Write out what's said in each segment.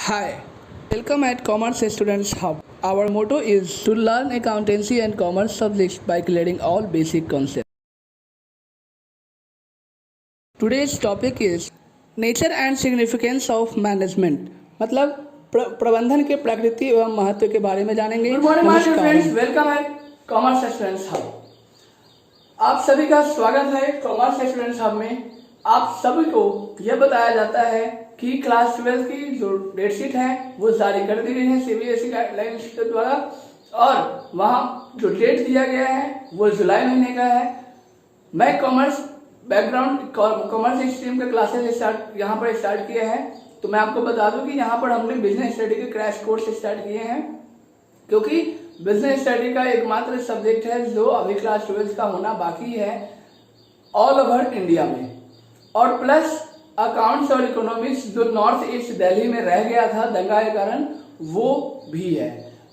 Hi, welcome at Commerce Students Hub. Our motto is to learn accountancy and commerce subjects by clearing all basic concepts. Today's topic is nature and significance of management. मतलब प्रबंधन के प्रकृति एवं महत्व के बारे में जानेंगे। Good morning my friends, welcome eight commerce students hub. आप सभी का स्वागत है कॉमर्स स्टूडेंट्स हब में। आप सभी को यह बताया जाता है कि क्लास 12 की जो डेट शीट है वो जारी कर दी गई है सीबीएसई गाइडलाइंस के द्वारा, और वहाँ जो डेट दिया गया है वो जुलाई महीने का है। मैं कॉमर्स बैकग्राउंड कॉमर्स स्ट्रीम के क्लासेस यहाँ पर स्टार्ट किए हैं, तो मैं आपको बता दूं कि यहाँ पर हमने बिजनेस स्टडी के क्रैश कोर्स स्टार्ट किए हैं, क्योंकि बिजनेस स्टडी का एकमात्र सब्जेक्ट है जो अभी क्लास 12 का होना बाकी है ऑल ओवर इंडिया में। और प्लस अकाउंट्स और इकोनॉमिक्स जो नॉर्थ ईस्ट दिल्ली में रह गया था दंगा के कारण, वो भी है।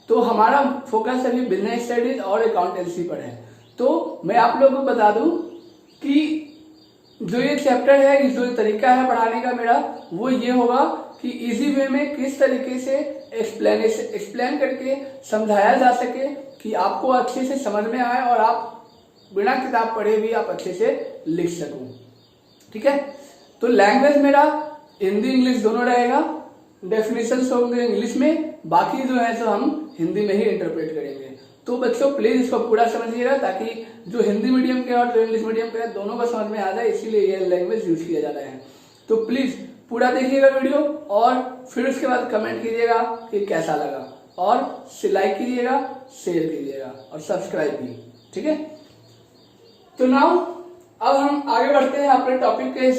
तो हमारा फोकस अभी बिजनेस स्टडीज और अकाउंटेंसी पर है। तो मैं आप लोगों को बता दूं कि जो ये चैप्टर है, जो तरीका है पढ़ाने का मेरा, वो ये होगा कि इजी वे में किस तरीके से एक्सप्लेन करके समझाया जा सके कि आपको अच्छे से समझ में आए और आप बिना किताब पढ़े भी आप अच्छे से लिख सको। ठीक है, तो लैंग्वेज मेरा हिंदी इंग्लिश दोनों रहेगा। डेफिनेशंस होंगे इंग्लिश में, बाकी जो है सो हम हिंदी में ही इंटरप्रेट करेंगे। तो बच्चों प्लीज इसको पूरा समझिएगा, ताकि जो हिंदी मीडियम के और जो इंग्लिश मीडियम के दोनों को समझ में आ जाए, इसीलिए ये लैंग्वेज यूज किया जा रहा है। तो प्लीज पूरा देखिएगा वीडियो और फिर उसके बाद कमेंट कीजिएगा कि कैसा लगा, और लाइक कीजिएगा, शेयर कीजिएगा और सब्सक्राइब भी। ठीक है, तो नाउ अब हम आगे बढ़ते हैं अपने टॉपिक के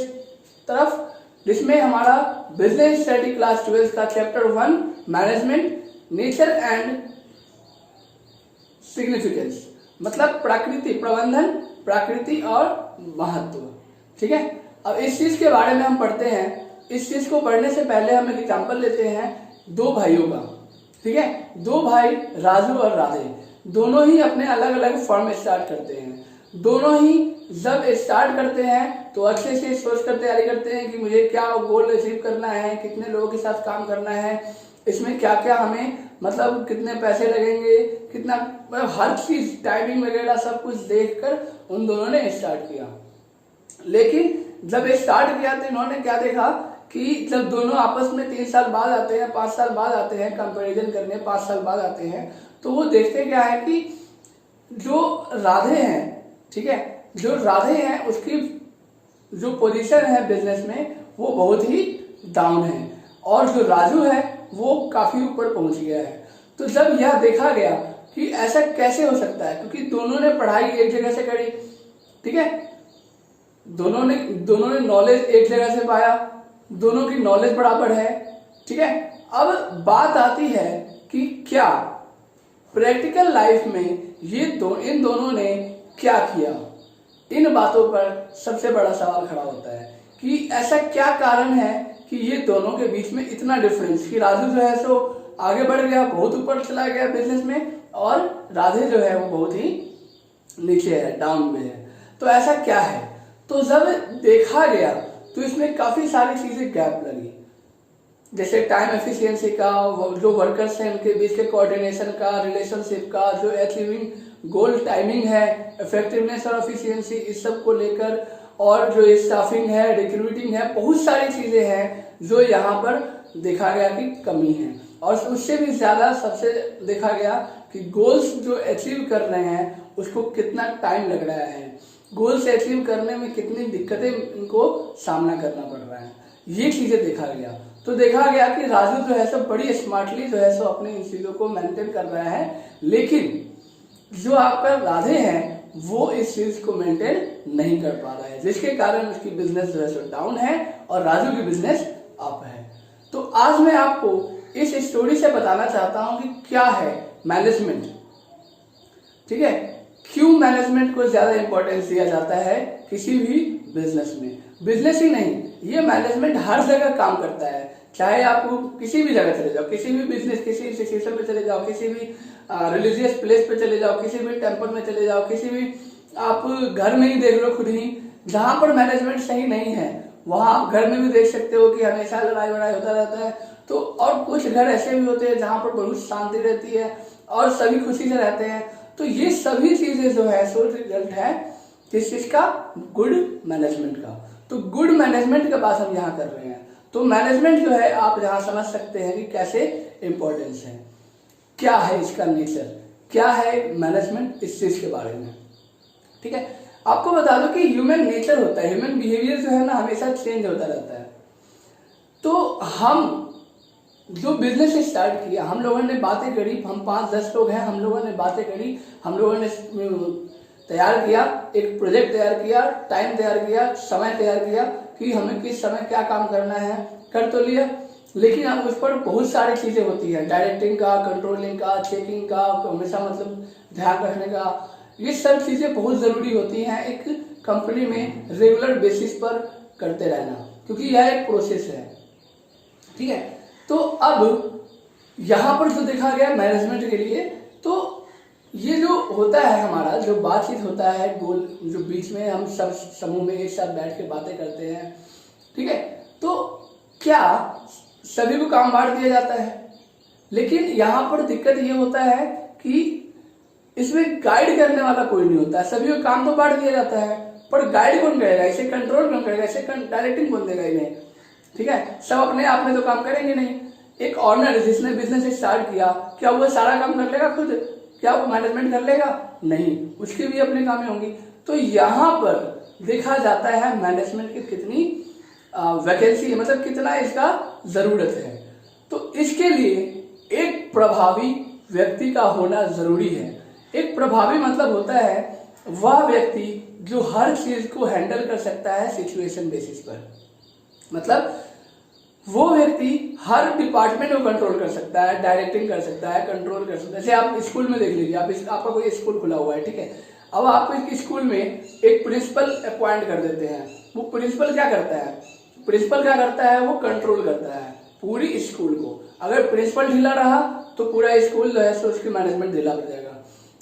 तरफ, जिसमें हमारा बिजनेस स्टडी क्लास 12 का chapter 1 management, nature and significance, मतलब प्रकृति, प्रबंधन, प्रकृति और महत्व। ठीक है, अब इस चीज के बारे में हम पढ़ते हैं। इस चीज को पढ़ने से पहले हम एक एग्जांपल लेते हैं दो भाइयों का। ठीक है, दो भाई राजू और राधे, दोनों ही अपने अलग अलग फर्म स्टार्ट करते हैं। दोनों ही जब स्टार्ट करते हैं तो अच्छे से सोच कर तैयारी करते हैं कि मुझे क्या गोल अचीव करना है, कितने लोगों के साथ काम करना है, इसमें क्या क्या हमें मतलब कितने पैसे लगेंगे, कितना, मतलब हर चीज टाइमिंग वगैरह सब कुछ देखकर उन दोनों ने स्टार्ट किया। लेकिन जब स्टार्ट किया तो इन्होंने क्या देखा कि जब दोनों आपस में 3 साल बाद आते हैं, 5 साल बाद आते हैं कंपैरिजन करने, 5 साल बाद आते हैं, तो वो देखते क्या है कि जो राधे हैं, ठीक है, जो राधे हैं उसकी जो पोजीशन है बिजनेस में वो बहुत ही डाउन है, और जो राजू है वो काफी ऊपर पहुंच गया है। तो जब यह देखा गया कि ऐसा कैसे हो सकता है, क्योंकि दोनों ने पढ़ाई एक जगह से करी, ठीक है, दोनों ने नॉलेज एक जगह से पाया, दोनों की नॉलेज बराबर है। ठीक है, अब बात आती है कि क्या प्रैक्टिकल लाइफ में इन दोनों ने क्या किया। इन बातों पर सबसे बड़ा सवाल खड़ा होता है कि ऐसा क्या कारण है कि ये दोनों के बीच में इतना डिफरेंस, कि राजू जो है सो आगे बढ़ गया, बहुत ऊपर चला गया बिजनेस में, और राधे जो है वो बहुत ही नीचे है, डाउन में है। तो ऐसा क्या है? तो जब देखा गया तो इसमें काफी सारी चीजें गैप लगी, जैसे टाइम एफिशिएंसी का, जो वर्कर्स हैं उनके बीच के कोऑर्डिनेशन का, रिलेशनशिप का, जो अचीविंग गोल टाइमिंग है, इफेक्टिवनेस और एफिशिएंसी, इस सब को लेकर, और जो स्टाफिंग है, रिक्रूटिंग है, बहुत सारी चीजें हैं जो यहाँ पर देखा गया कि कमी है। और उससे भी ज्यादा सबसे देखा गया कि गोल्स जो अचीव कर रहे हैं उसको कितना टाइम लग रहा है, गोल्स अचीव करने में कितनी दिक्कतें इनको सामना करना पड़ रहा है, ये चीजें देखा गया। तो देखा गया कि राजू जो है सो बड़ी स्मार्टली जो है सो अपनी इन चीजों को मेंटेन कर रहा है, लेकिन जो आपका राधे हैं वो इस चीज को मेंटेन नहीं कर पा रहा है, जिसके कारण उसकी बिजनेस जो है सो डाउन है और राजू की बिजनेस अप है। तो आज मैं आपको इस स्टोरी से बताना चाहता हूं कि क्या है मैनेजमेंट। ठीक है, क्यों मैनेजमेंट को ज्यादा इंपॉर्टेंस दिया जाता है किसी भी बिजनेस में। बिजनेस ही नहीं, ये मैनेजमेंट हर जगह काम करता है, चाहे आप किसी भी जगह चले जाओ, किसी भी बिजनेस, किसी इंस्टीट्यूशन में चले जाओ, किसी भी रिलीजियस प्लेस पे चले जाओ, किसी भी टेम्पल में चले जाओ, किसी भी आप घर में ही देख लो खुद ही, जहां पर मैनेजमेंट सही नहीं है वहां आप घर में भी देख सकते हो कि हमेशा लड़ाई वड़ाई होता रहता है, तो और कुछ घर ऐसे भी होते हैं जहाँ पर बहुत शांति रहती है और सभी खुशी से रहते हैं। तो ये सभी चीजें जो है सो रिजल्ट है किस चीज का, गुड मैनेजमेंट का। तो गुड मैनेजमेंट का बात हम यहाँ कर रहे हैं। तो मैनेजमेंट जो है आप यहाँ समझ सकते हैं कि कैसे इंपॉर्टेंस है, क्या है इसका नेचर, क्या है मैनेजमेंट, इस चीज के बारे में। ठीक है, आपको बता दो कि ह्यूमन नेचर होता है, ह्यूमन बिहेवियर जो है ना हमेशा चेंज होता रहता है। तो हम जो बिजनेस स्टार्ट किया, हम लोगों ने बातें करी, हम 5-10 लोग हैं, हम लोगों ने बातें करी, हम लोगों ने तैयार किया, एक प्रोजेक्ट तैयार किया, टाइम तैयार किया, समय तैयार किया कि हमें किस समय क्या काम करना है, कर तो लिया। लेकिन अब उस पर बहुत सारी चीजें होती है, डायरेक्टिंग का, कंट्रोलिंग का, चेकिंग का, हमेशा मतलब ध्यान रखने का, ये सब चीजें बहुत जरूरी होती हैं एक कंपनी में रेगुलर बेसिस पर करते रहना, क्योंकि यह एक प्रोसेस है। ठीक है, तो अब यहाँ पर जो देखा गया मैनेजमेंट के लिए, तो ये जो होता है हमारा जो बातचीत होता है, गोल जो बीच में हम सब समूह में एक साथ बैठ के बातें करते हैं। ठीक है, तो क्या सभी को काम बांट दिया जाता है, लेकिन यहाँ पर दिक्कत ये होता है कि इसमें गाइड करने वाला कोई नहीं होता है। सभी को काम तो बांट दिया जाता है, पर गाइड कौन करेगा, इसे कंट्रोल कौन करेगा, इसे डायरेक्टिंग कौन देगा इन्हें। ठीक है, सब अपने आप में तो काम करेंगे नहीं। एक ऑनर जिसने बिजनेस स्टार्ट किया, क्या वो सारा काम कर लेगा खुद, क्या वो मैनेजमेंट कर लेगा, नहीं, उसके भी अपने कामें होंगी। तो यहाँ पर देखा जाता है मैनेजमेंट की कितनी वैकेंसी है, मतलब कितना इसका जरूरत है। तो इसके लिए एक प्रभावी व्यक्ति का होना जरूरी है। एक प्रभावी मतलब होता है वह व्यक्ति जो हर चीज को हैंडल कर सकता है सिचुएशन बेसिस पर। मतलब वो व्यक्ति हर डिपार्टमेंट को कंट्रोल कर सकता है, डायरेक्टिंग कर सकता है, कंट्रोल कर सकता है। जैसे आप स्कूल में देख लीजिए, आपका कोई स्कूल खुला हुआ है, ठीक है, अब आप एक स्कूल में एक प्रिंसिपल अपॉइंट कर देते हैं। वो प्रिंसिपल क्या करता है, वो कंट्रोल करता है पूरी स्कूल को। अगर प्रिंसिपल ढीला रहा तो पूरा स्कूल जो है सो उसकी मैनेजमेंट ढीला पड़ जाएगा।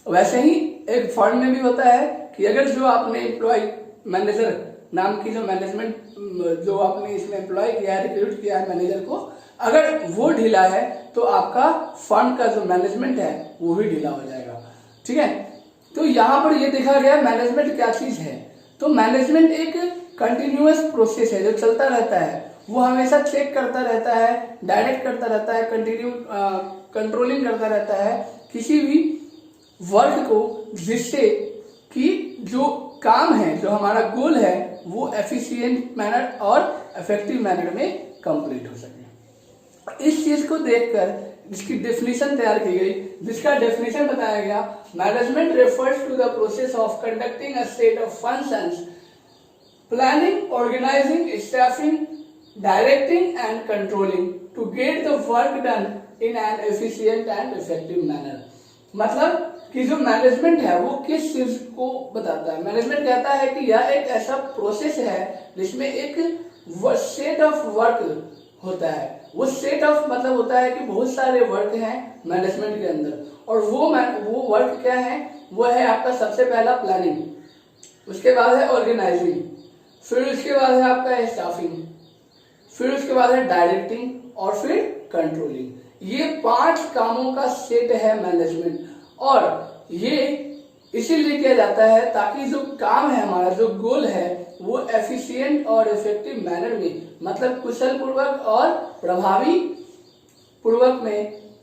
वैसे ही एक फर्म में भी होता है कि अगर जो आपने एम्प्लॉय मैनेजर नाम की जो मैनेजमेंट जो आपने इसमें एम्प्लॉय किया है, रिक्रूट किया है मैनेजर को, अगर वो ढीला है तो आपका फंड का जो मैनेजमेंट है वो भी ढीला हो जाएगा। ठीक है, तो यहाँ पर ये देखा गया मैनेजमेंट क्या चीज है। तो मैनेजमेंट एक कंटिन्यूअस प्रोसेस है जो चलता रहता है, वो हमेशा चेक करता रहता है, डायरेक्ट करता रहता है, कंट्रोलिंग करता रहता है किसी भी वर्क को, जिससे कि जो काम है, जो हमारा गोल है, वो एफिशिएंट मैनर और इफेक्टिव मैनर में कंप्लीट हो सके। इस चीज को देखकर जिसकी डेफिनेशन तैयार की गई, जिसका डेफिनेशन बताया गया, management refers to the process of conducting a set of functions, planning, organizing, staffing, directing and controlling to get the work done in an efficient and effective manner. मतलब कि जो मैनेजमेंट है वो किस चीज को बताता है। मैनेजमेंट कहता है कि यह एक ऐसा प्रोसेस है जिसमें एक सेट ऑफ वर्क होता है। वो सेट ऑफ मतलब होता है कि बहुत सारे वर्क हैं मैनेजमेंट के अंदर, और वो वर्क क्या है, वो है आपका सबसे पहला प्लानिंग, उसके बाद है ऑर्गेनाइजिंग, फिर उसके बाद है आपका स्टाफिंग, फिर उसके बाद है डायरेक्टिंग और फिर कंट्रोलिंग। ये 5 कामों का सेट है मैनेजमेंट, और ये इसीलिए किया जाता है ताकि जो काम है हमारा, जो गोल है, वो एफिशिएंट और इफेक्टिव मैनर में, मतलब कुशल पूर्वक और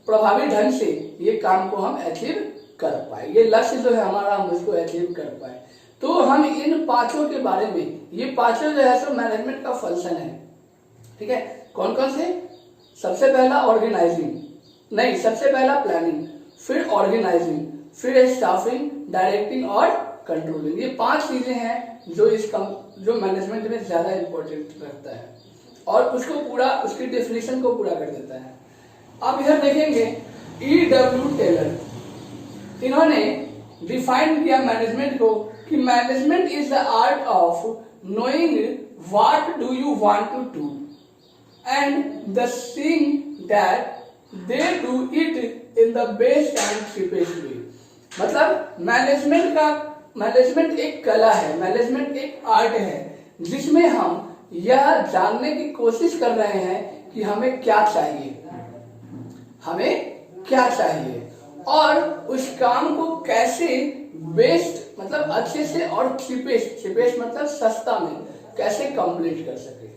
प्रभावी ढंग से ये काम को हम अचीव कर पाए, ये लक्ष्य जो है हमारा हम उसको अचीव कर पाए। तो हम इन 5 के बारे में, ये 5 जो है सो मैनेजमेंट का फंक्शन है। ठीक है, कौन कौन से, सबसे पहला सबसे पहला प्लानिंग, फिर ऑर्गेनाइजिंग, फिर स्टाफिंग, डायरेक्टिंग और कंट्रोलिंग। ये 5 चीजें हैं जो मैनेजमेंट में ज्यादा इंपॉर्टेंट रखता है और उसकी डेफिनेशन को पूरा कर देता है। अब इधर देखेंगे E.W. टेलर, इन्होंने डिफाइन किया मैनेजमेंट को कि management is the art of knowing what do you want to do and the seeing that they do it in the best and cheapest way. मतलब मैनेजमेंट एक कला है, मैनेजमेंट एक art है, जिसमें हम यह जानने की कोशिश कर रहे हैं कि हमें क्या चाहिए, हमें क्या चाहिए और उस काम को कैसे बेस्ट मतलब अच्छे से और चीपेस्ट मतलब सस्ता में कैसे कंप्लीट कर सके,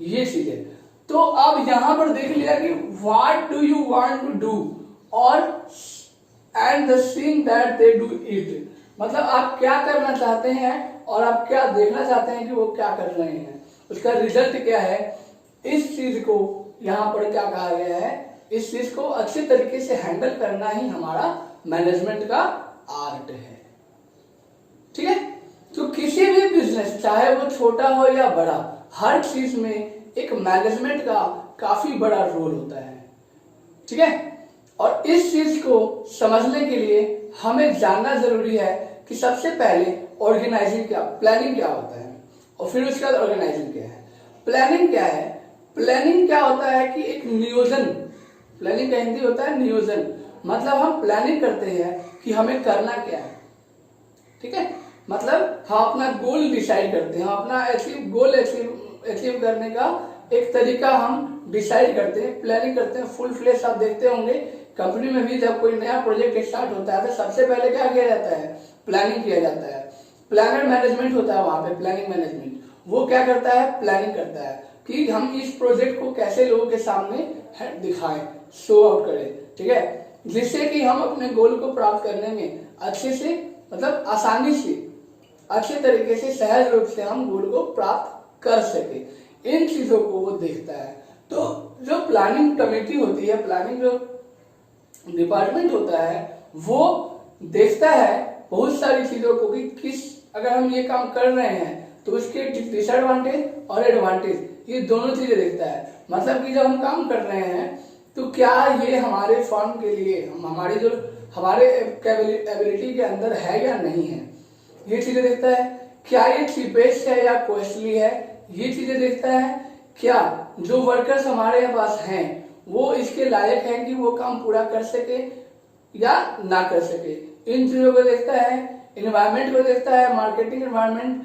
ये चीजें। तो अब यहां पर देख लिया कि what do you want to do और and the seeing that they do it, मतलब आप क्या करना चाहते हैं और आप क्या देखना चाहते हैं कि वो क्या कर रहे हैं, उसका रिजल्ट क्या है। इस चीज को यहाँ पर क्या कहा गया है, इस चीज को अच्छे तरीके से हैंडल करना ही हमारा मैनेजमेंट का आर्ट है। ठीक है, तो किसी भी बिजनेस चाहे वो छोटा हो या बड़ा, हर चीज में एक मैनेजमेंट का काफी बड़ा रोल होता है। ठीक है, और इस चीज को समझने के लिए हमें जानना जरूरी है कि सबसे पहले ऑर्गेनाइजिंग क्या, प्लानिंग क्या होता है और फिर उसके बाद ऑर्गेनाइजिंग क्या है। प्लानिंग क्या है, प्लानिंग क्या होता है कि एक नियोजन, प्लानिंग का हिंदी होता है नियोजन, मतलब हम प्लानिंग करते हैं कि हमें करना क्या है। ठीक है, मतलब हम अपना गोल डिसाइड करते हैं, अपना गोल अचीव करने का एक तरीका हम डिसाइड करते हैं, प्लानिंग करते हैं फुल फ्लेश। आप देखते होंगे कंपनी में भी जब कोई नया प्रोजेक्ट स्टार्ट होता है तो सबसे पहले क्या किया जाता है, प्लानिंग किया जाता है। प्लानर मैनेजमेंट होता है वहां पे, प्लानिंग मैनेजमेंट, वो क्या करता है, प्लानिंग करता है कि हम इस प्रोजेक्ट को कैसे लोगों के सामने दिखाएं, शो आउट करें। ठीक है, जिससे कि हम अपने गोल को प्राप्त करने में अच्छे से मतलब आसानी से अच्छे तरीके से सहज रूप से हम गोल को प्राप्त कर सके, इन चीजों को वो देखता है। तो जो प्लानिंग कमेटी होती है, प्लानिंग जो डिपार्टमेंट होता है, वो देखता है बहुत सारी चीजों को कि किस, अगर हम ये काम कर रहे हैं तो उसके डिसएडवांटेज और एडवांटेज, ये दोनों चीजें देखता है। मतलब कि जब हम काम कर रहे हैं तो क्या ये हमारे फर्म के लिए, हमारी जो हमारे एबिलिटी के अंदर है या नहीं है, ये चीजें देखता है। क्या ये चीपेस्ट है या कॉस्टली है, ये चीजें देखता है। क्या जो वर्कर्स हमारे पास हैं वो इसके लायक हैं कि वो काम पूरा कर सके या ना कर सके, इन चीजों को देखता है। एनवायरमेंट को देखता है, मार्केटिंग एनवायरमेंट,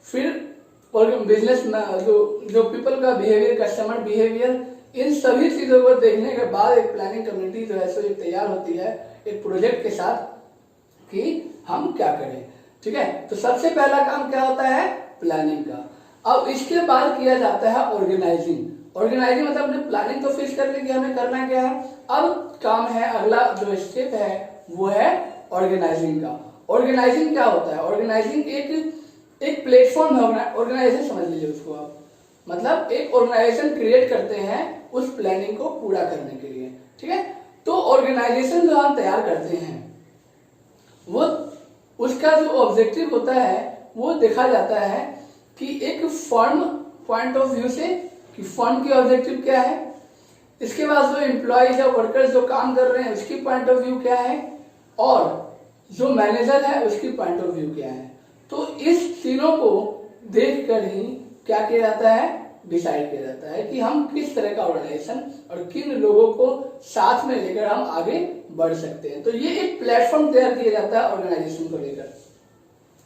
फिर और बिजनेस में जो पीपल का बिहेवियर, कस्टमर बिहेवियर, इन सभी चीजों को देखने के बाद एक प्लानिंग कमेटी जो है सो एक तैयार होती है एक प्रोजेक्ट के साथ कि हम क्या करें। ठीक है, तो सबसे पहला काम क्या होता है, प्लानिंग का। अब इसके बाद किया जाता है ऑर्गेनाइजिंग। ऑर्गेनाइजिंग मतलब हमने प्लानिंग तो फिक्स कर ली कि हमें करना क्या है, अब काम है, अगला जो स्टेप है वो है ऑर्गेनाइजिंग का। ऑर्गेनाइजिंग क्या होता है, ऑर्गेनाइजिंग एक प्लेटफॉर्म है, ऑर्गेनाइजेशन समझ लीजिए उसको आप, मतलब एक ऑर्गेनाइजेशन क्रिएट करते हैं उस प्लानिंग को पूरा करने के लिए। ठीक है, तो ऑर्गेनाइजेशन जो हम तैयार करते हैं वो उसका जो ऑब्जेक्टिव होता है वो देखा जाता है कि एक फर्म पॉइंट ऑफ व्यू से कि फर्म की ऑब्जेक्टिव क्या है, इसके बाद जो एम्प्लॉयज या वर्कर्स जो काम कर रहे हैं उसकी पॉइंट ऑफ व्यू क्या है, और जो मैनेजर है उसकी पॉइंट ऑफ व्यू क्या है। तो इस तीनों को देख कर ही क्या किया जाता है, डिसाइड किया जाता है कि हम किस तरह का ऑर्गेनाइजेशन और किन लोगों को साथ में लेकर हम आगे बढ़ सकते हैं। तो ये एक प्लेटफॉर्म तैयार किया जाता है ऑर्गेनाइजेशन को लेकर।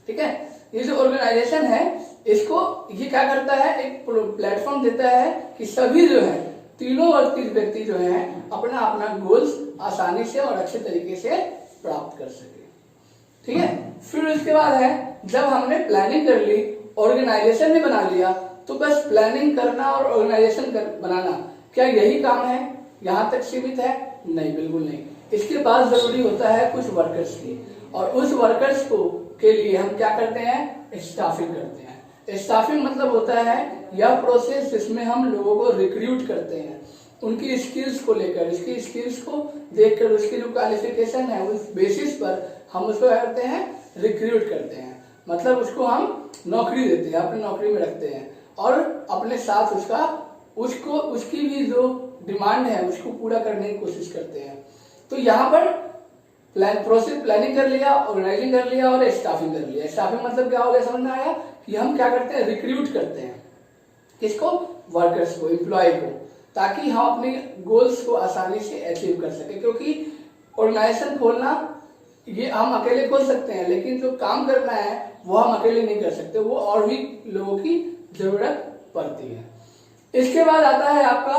ठीक है, ये जो ऑर्गेनाइजेशन है इसको ये क्या करता है, एक प्लेटफॉर्म देता है कि सभी जो है तीनों व्यक्ति जो है अपना अपना गोल्स आसानी से और अच्छे तरीके से प्राप्त कर सके। ठीक है, फिर उसके बाद है जब हमने प्लानिंग कर ली, ऑर्गेनाइजेशन भी बना लिया, तो बस प्लानिंग करना और ऑर्गेनाइजेशन बनाना क्या यही काम है, यहाँ तक सीमित है? नहीं, बिल्कुल नहीं। इसके बाद जरूरी होता है कुछ वर्कर्स की, और उस वर्कर्स को के लिए हम क्या करते हैं, स्टाफिंग करते हैं। स्टाफिंग मतलब होता है यह प्रोसेस जिसमें हम लोगों को रिक्रूट करते हैं, उनकी स्किल्स को लेकर, उसकी स्किल्स को देखकर, उसकी जो क्वालिफिकेशन है उस बेसिस पर हम उसको क्या करते हैं, रिक्रूट करते हैं। मतलब उसको हम नौकरी देते हैं, अपनी नौकरी में रखते हैं और अपने साथ उसकी भी जो डिमांड है उसको पूरा करने की कोशिश करते हैं। तो यहाँ पर प्लानिंग कर लिया, ऑर्गेनाइजिंग कर लिया और स्टाफिंग कर लिया। स्टाफिंग मतलब क्या हो गया, समझ में आया कि हम क्या करते हैं, रिक्रूट करते हैं किसको, वर्कर्स को, एम्प्लॉय को, ताकि हम अपने गोल्स को आसानी से अचीव कर सके। क्योंकि ऑर्गेनाइजेशन खोलना ये हम अकेले खोल सकते हैं, लेकिन जो काम करना है वो हम अकेले नहीं कर सकते, वो और भी लोगों की जरूरत पड़ती है। इसके बाद आता है आपका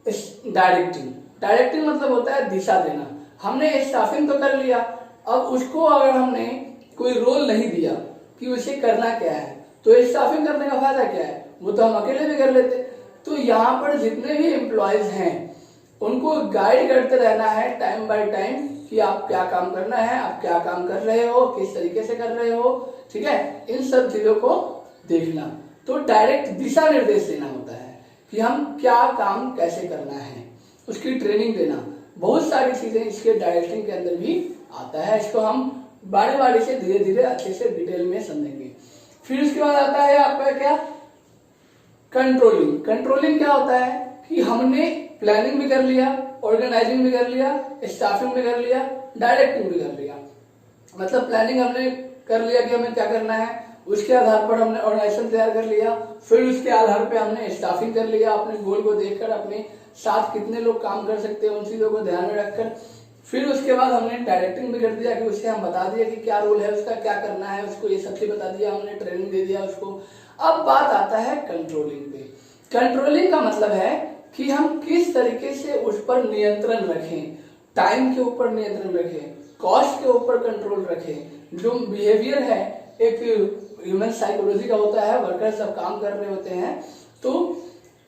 डायरेक्टिंग। डायरेक्टिंग मतलब होता है दिशा देना। हमने स्टाफिंग तो कर लिया, अब उसको अगर हमने कोई रोल नहीं दिया कि उसे करना क्या है, तो स्टाफिंग करने का फायदा क्या है, वो तो हम अकेले भी कर लेते। तो यहाँ पर जितने भी एम्प्लॉयज हैं उनको गाइड करते रहना है टाइम बाय टाइम कि आप क्या काम करना है, आप क्या काम कर रहे हो, किस तरीके से कर रहे हो, ठीक है, इन सब चीजों को देखना। तो डायरेक्ट दिशा निर्देश देना होता है कि हम क्या काम कैसे करना है, उसकी ट्रेनिंग देना। बहुत सारी चीजें इसके डायरेक्टिंग के अंदर भी आता है। इसको हम बारी बारी से धीरे धीरे अच्छे से डिटेल में समझेंगे। फिर उसके बाद आता है आपका क्या, कंट्रोलिंग। कंट्रोलिंग क्या होता है कि हमने प्लानिंग भी कर लिया, ऑर्गेनाइजिंग भी कर लिया, स्टाफिंग भी कर लिया, डायरेक्टिंग भी कर लिया। मतलब प्लानिंग हमने कर लिया कि हमें क्या करना है, उसके आधार पर हमने ऑर्गेनाइजेशन तैयार कर लिया, फिर उसके आधार पर हमने स्टाफिंग कर लिया, अपने गोल को देखकर अपने साथ कितने लोग काम कर सकते हैं उन चीजों को ध्यान में रखकर। फिर उसके बाद हमने डायरेक्टिंग भी कर दिया कि उससे हम बता दिया कि क्या रोल है उसका, क्या करना है उसको, ये सब चीज बता दिया हमने, ट्रेनिंग दे दिया उसको। अब बात आता है कंट्रोलिंग पे। कंट्रोलिंग का मतलब है कि हम किस तरीके से उस पर नियंत्रण रखें, टाइम के ऊपर नियंत्रण रखें, कॉस्ट के ऊपर कंट्रोल रखें। जो बिहेवियर है एक ह्यूमन साइकोलॉजी का होता है, वर्कर सब काम कर रहे होते हैं, तो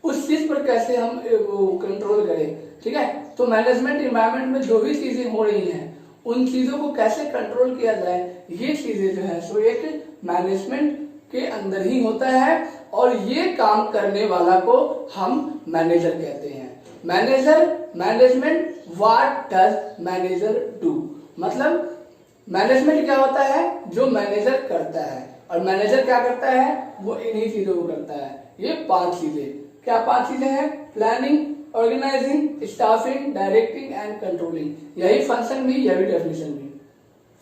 उस चीज पर कैसे हम कंट्रोल करें, ठीक है। तो मैनेजमेंट इन्वायरमेंट में जो भी चीजें हो रही हैं उन चीजों को कैसे कंट्रोल किया जाए, ये चीजें जो है सो एक मैनेजमेंट के अंदर ही होता है, और ये काम करने वाला को हम मैनेजर कहते हैं। Management, what does manager do, मतलब मैनेजमेंट क्या होता है, जो मैनेजर करता है, और मैनेजर क्या करता है, वो इन्हीं चीजों को करता है। ये 5 चीजें, क्या 5 चीजें हैं, planning, organizing, staffing, directing and controlling. यही फंक्शन भी, यही डेफिनेशन भी,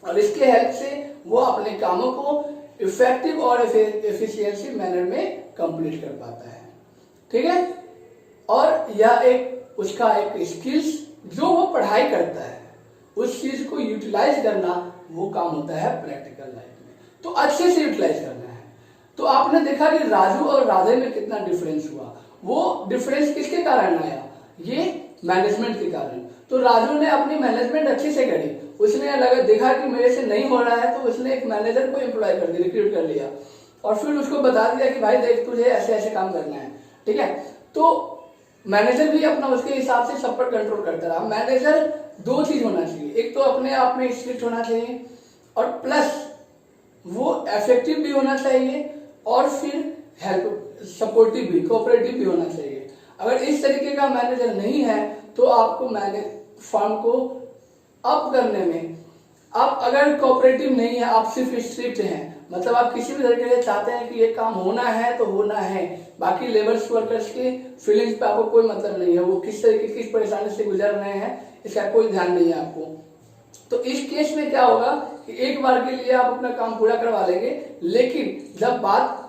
और इसके हेल्प से वो अपने कामों को इफेक्टिव और एफिशिएंसी मैनर में कंप्लीट कर पाता है, ठीक है। और यह एक उसका एक स्किल्स जो वो पढ़ाई करता है, उस चीज को यूटिलाइज करना, वो काम होता है प्रैक्टिकल लाइफ में। तो अच्छे से यूटिलाइज करना है। तो आपने देखा कि राजू और राधे में कितना डिफरेंस हुआ। वो डिफरेंस किसके कारण आया, ये मैनेजमेंट के कारण। तो राजू ने अपनी मैनेजमेंट अच्छे से करी, उसने लगा देखा कि मेरे से नहीं हो रहा है, तो उसने एक मैनेजर को एम्प्लॉय कर दिया, रिक्रूट कर लिया, और फिर उसको बता दिया कि भाई देख तुझे ऐसे ऐसे काम करना है, ठीक है। तो मैनेजर भी अपना उसके हिसाब से सब पर कंट्रोल करता रहा। मैनेजर 2 चीज होना चाहिए, एक तो अपने आप में स्ट्रिक्ट होना चाहिए, और प्लस वो इफेक्टिव भी होना चाहिए, और फिर हेल्प सपोर्टिव भी, कोऑपरेटिव भी होना चाहिए। अगर इस तरीके का मैनेजर नहीं है तो आपको फर्म को अप करने में, आप अगर कोऑपरेटिव नहीं है, आप सिर्फ स्ट्रिक्ट हैं, मतलब आप किसी भी तरीके से चाहते हैं कि ये काम होना है तो होना है, बाकी लेबर्स वर्कर्स के फीलिंग्स पे आपको कोई मतलब नहीं है, वो किस तरीके किस परेशानी से गुजर रहे हैं इसका कोई ध्यान नहीं है आपको। तो इस केस में क्या होगा कि एक बार के लिए आप अपना काम पूरा करवा लेंगे, लेकिन जब बात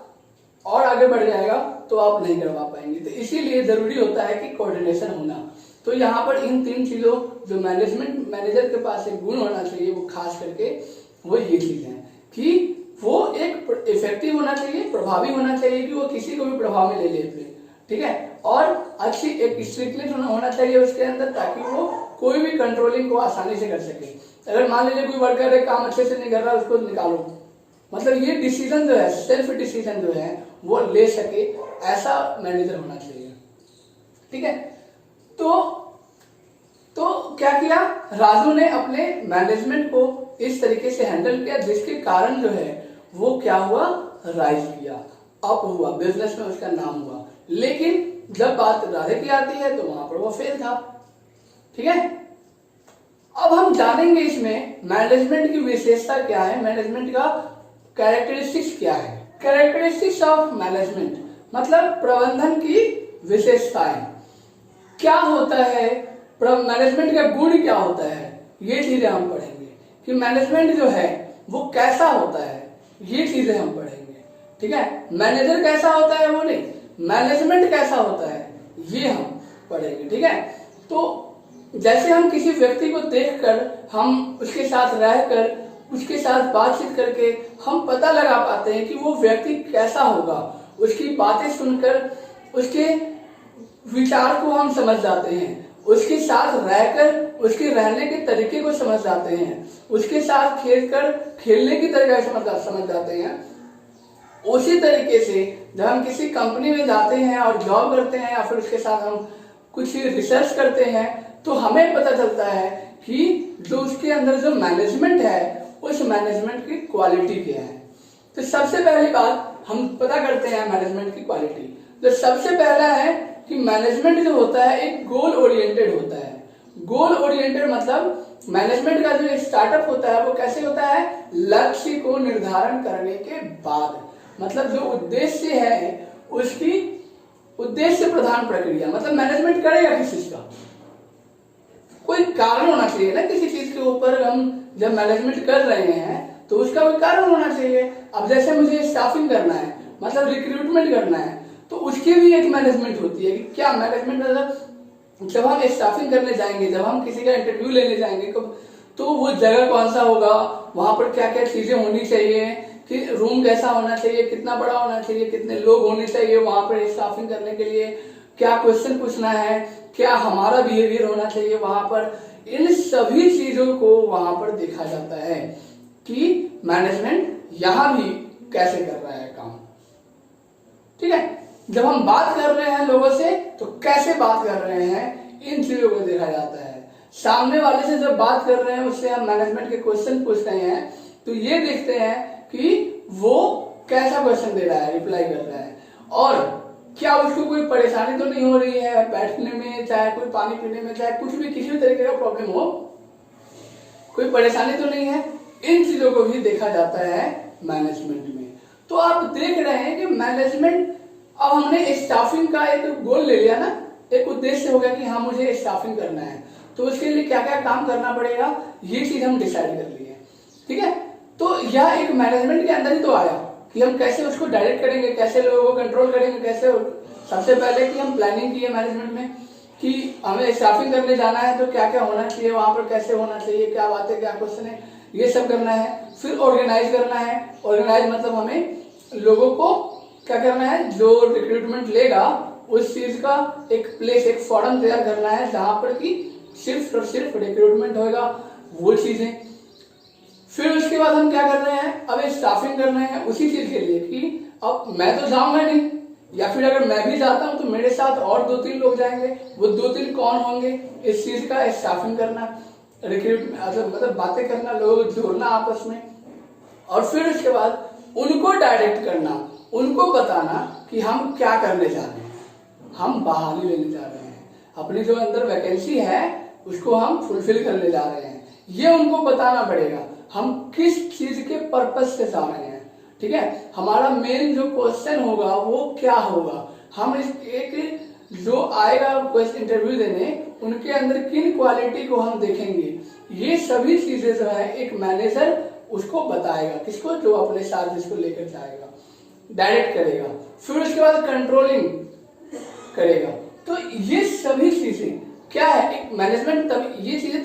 और आगे बढ़ जाएगा तो आप नहीं करवा पाएंगे। तो इसीलिए जरूरी होता है कि कोऑर्डिनेशन होना। तो यहाँ पर इन 3 चीजों जो मैनेजर के पास एक गुण होना चाहिए, वो खास करके वो ये चीज है कि वो एक इफेक्टिव होना चाहिए, प्रभावी होना चाहिए कि वो किसी को भी प्रभाव में ले ले अपने, ठीक है, और अच्छी एक स्ट्रिक्टनेस होना चाहिए उसके अंदर, ताकि वो कोई भी कंट्रोलिंग को आसानी से कर सके। अगर मान लीजिए कोई वर्कर है काम अच्छे से नहीं कर रहा, उसको निकालो, मतलब ये डिसीजन जो है, सेल्फ डिसीजन जो है वो ले सके, ऐसा मैनेजर होना चाहिए, ठीक है। तो क्या किया, राजू ने अपने मैनेजमेंट को इस तरीके से हैंडल किया, जिसके कारण जो है वो क्या हुआ, राइज किया, अप हुआ, बिजनेस में उसका नाम हुआ। लेकिन जब बात राधे की आती है तो वहां पर वो फेल था, ठीक है। अब हम जानेंगे इसमें मैनेजमेंट की विशेषता क्या है, मैनेजमेंट का कैरेक्टरिस्टिक्स क्या है। कैरेक्टरिस्टिक्स ऑफ मैनेजमेंट मतलब प्रबंधन की विशेषताएं क्या होता है, मैनेजमेंट का गुण क्या होता है, ये चीजें हम पढ़ेंगे कि मैनेजमेंट जो है वो कैसा होता है, ये चीजें हम पढ़ेंगे, ठीक है। मैनेजर कैसा होता है वो नहीं, मैनेजमेंट कैसा होता है ये हम पढ़ेंगे, ठीक है। तो जैसे हम किसी व्यक्ति को देखकर, हम उसके साथ रहकर, उसके साथ बातचीत करके हम पता लगा पाते हैं कि वो व्यक्ति कैसा होगा, उसकी बातें सुनकर, उसके विचार को हम समझ जाते हैं, उसके साथ रहकर उसके रहने के तरीके को समझ जाते हैं, उसके साथ खेलने की तरीका समझ जाते हैं। उसी तरीके से जब हम किसी कंपनी में जाते हैं और जॉब करते हैं या फिर उसके साथ हम कुछ रिसर्च करते हैं तो हमें पता चलता है कि जो उसके अंदर जो मैनेजमेंट है उस मैनेजमेंट की क्वालिटी क्या है। तो सबसे पहली बात हम पता करते हैं मैनेजमेंट की क्वालिटी। तो सबसे पहला है कि मैनेजमेंट जो होता है एक गोल ओरिएंटेड होता है। गोल ओरिएंटेड मतलब मैनेजमेंट का जो स्टार्टअप होता है वो कैसे होता है, लक्ष्य को निर्धारण करने के बाद, मतलब जो उद्देश्य है उसकी उद्देश्य प्रधान प्रक्रिया, मतलब मैनेजमेंट करेगा किस चीज का, कोई कारण होना चाहिए ना किसी चीज के ऊपर। हम जब मैनेजमेंट कर रहे हैं तो उसका कोई कारण होना चाहिए। अब जैसे मुझे स्टाफिंग करना है, मतलब रिक्रूटमेंट करना है, तो उसकी भी एक मैनेजमेंट होती है कि क्या मैनेजमेंट, मतलब जब हम स्टाफिंग करने जाएंगे, जब हम किसी का इंटरव्यू लेने जाएंगे तो वो जगह कौन सा होगा, वहां पर क्या क्या चीजें होनी चाहिए, कि रूम कैसा होना चाहिए, कितना बड़ा होना चाहिए, कितने लोग होने चाहिए वहां पर स्टाफिंग करने के लिए, क्या क्वेश्चन पूछना है, क्या हमारा बिहेवियर होना चाहिए वहां पर। इन सभी चीजों को वहां पर देखा जाता है कि मैनेजमेंट यहां भी कैसे कर रहा है काम। ठीक है, जब हम बात कर रहे हैं लोगों से तो कैसे बात कर रहे हैं, इन चीजों को देखा जाता है। सामने वाले से जब बात कर रहे हैं उससे हम मैनेजमेंट के क्वेश्चन पूछ रहे हैं तो ये देखते हैं कि वो कैसा क्वेश्चन दे रहा है, रिप्लाई कर रहा है, और क्या उसको कोई परेशानी तो नहीं हो रही है बैठने में, चाहे कोई पानी पीने में, चाहे कुछ भी किसी भी तरीके का प्रॉब्लम हो, कोई परेशानी तो नहीं है। इन चीजों को भी देखा जाता है मैनेजमेंट में। तो आप देख रहे हैं कि मैनेजमेंट, अब हमने स्टाफिंग का एक गोल ले लिया ना, एक उद्देश्य हो गया कि हाँ मुझे स्टाफिंग करना है, तो उसके लिए क्या क्या काम करना पड़ेगा ये चीज हम डिसाइड कर लिए। ठीक है, तो यह एक मैनेजमेंट के अंदर ही तो आया कि हम कैसे उसको डायरेक्ट करेंगे, कैसे लोगों को कंट्रोल करेंगे, कैसे। सबसे पहले कि हम प्लानिंग की है मैनेजमेंट में कि हमें स्टाफिंग करने जाना है तो क्या क्या होना चाहिए वहां पर, कैसे होना चाहिए, क्या बातें, क्या क्वेश्चन है, ये सब करना है। फिर ऑर्गेनाइज करना है। ऑर्गेनाइज मतलब हमें लोगों को क्या करना है, जो रिक्रूटमेंट लेगा उस चीज का एक प्लेस, एक फॉर्म तैयार करना है जहां पर कि सिर्फ और सिर्फ रिक्रूटमेंट होगा, वो चीजें। फिर उसके बाद हम क्या कर रहे हैं, अब स्टाफिंग कर रहे हैं उसी चीज के लिए कि अब मैं तो जाऊंगा नहीं, या फिर अगर मैं भी जाता हूं तो मेरे साथ और 2-3 लोग जाएंगे, वो 2-3 कौन होंगे, इस चीज का स्टाफिंग करना, रिक्रूटमेंट मतलब बातें करना, लोगों को जोड़ना आपस में। और फिर उसके बाद उनको डायरेक्ट करना, उनको बताना कि हम क्या करने जा रहे हैं, हम बहाली लेने जा रहे हैं, अपनी जो अंदर वैकेंसी है उसको हम फुलफिल करने जा रहे हैं, ये उनको बताना पड़ेगा। हम किस चीज के पर्पज से जा रहे हैं, ठीक है, हमारा मेन जो क्वेश्चन होगा वो क्या होगा, हम इस एक जो आएगा क्वेश्चन इंटरव्यू देने उनके अंदर किन क्वालिटी को हम देखेंगे, ये सभी चीजें जो है एक मैनेजर उसको बताएगा, किसको, जो अपने साथ जिसको लेकर जाएगा, डायरेक्ट करेगा। फिर उसके बाद कंट्रोलिंग करेगा। तो ये सभी चीजें क्या है, एक मैनेजमेंट तभी, ये चीजें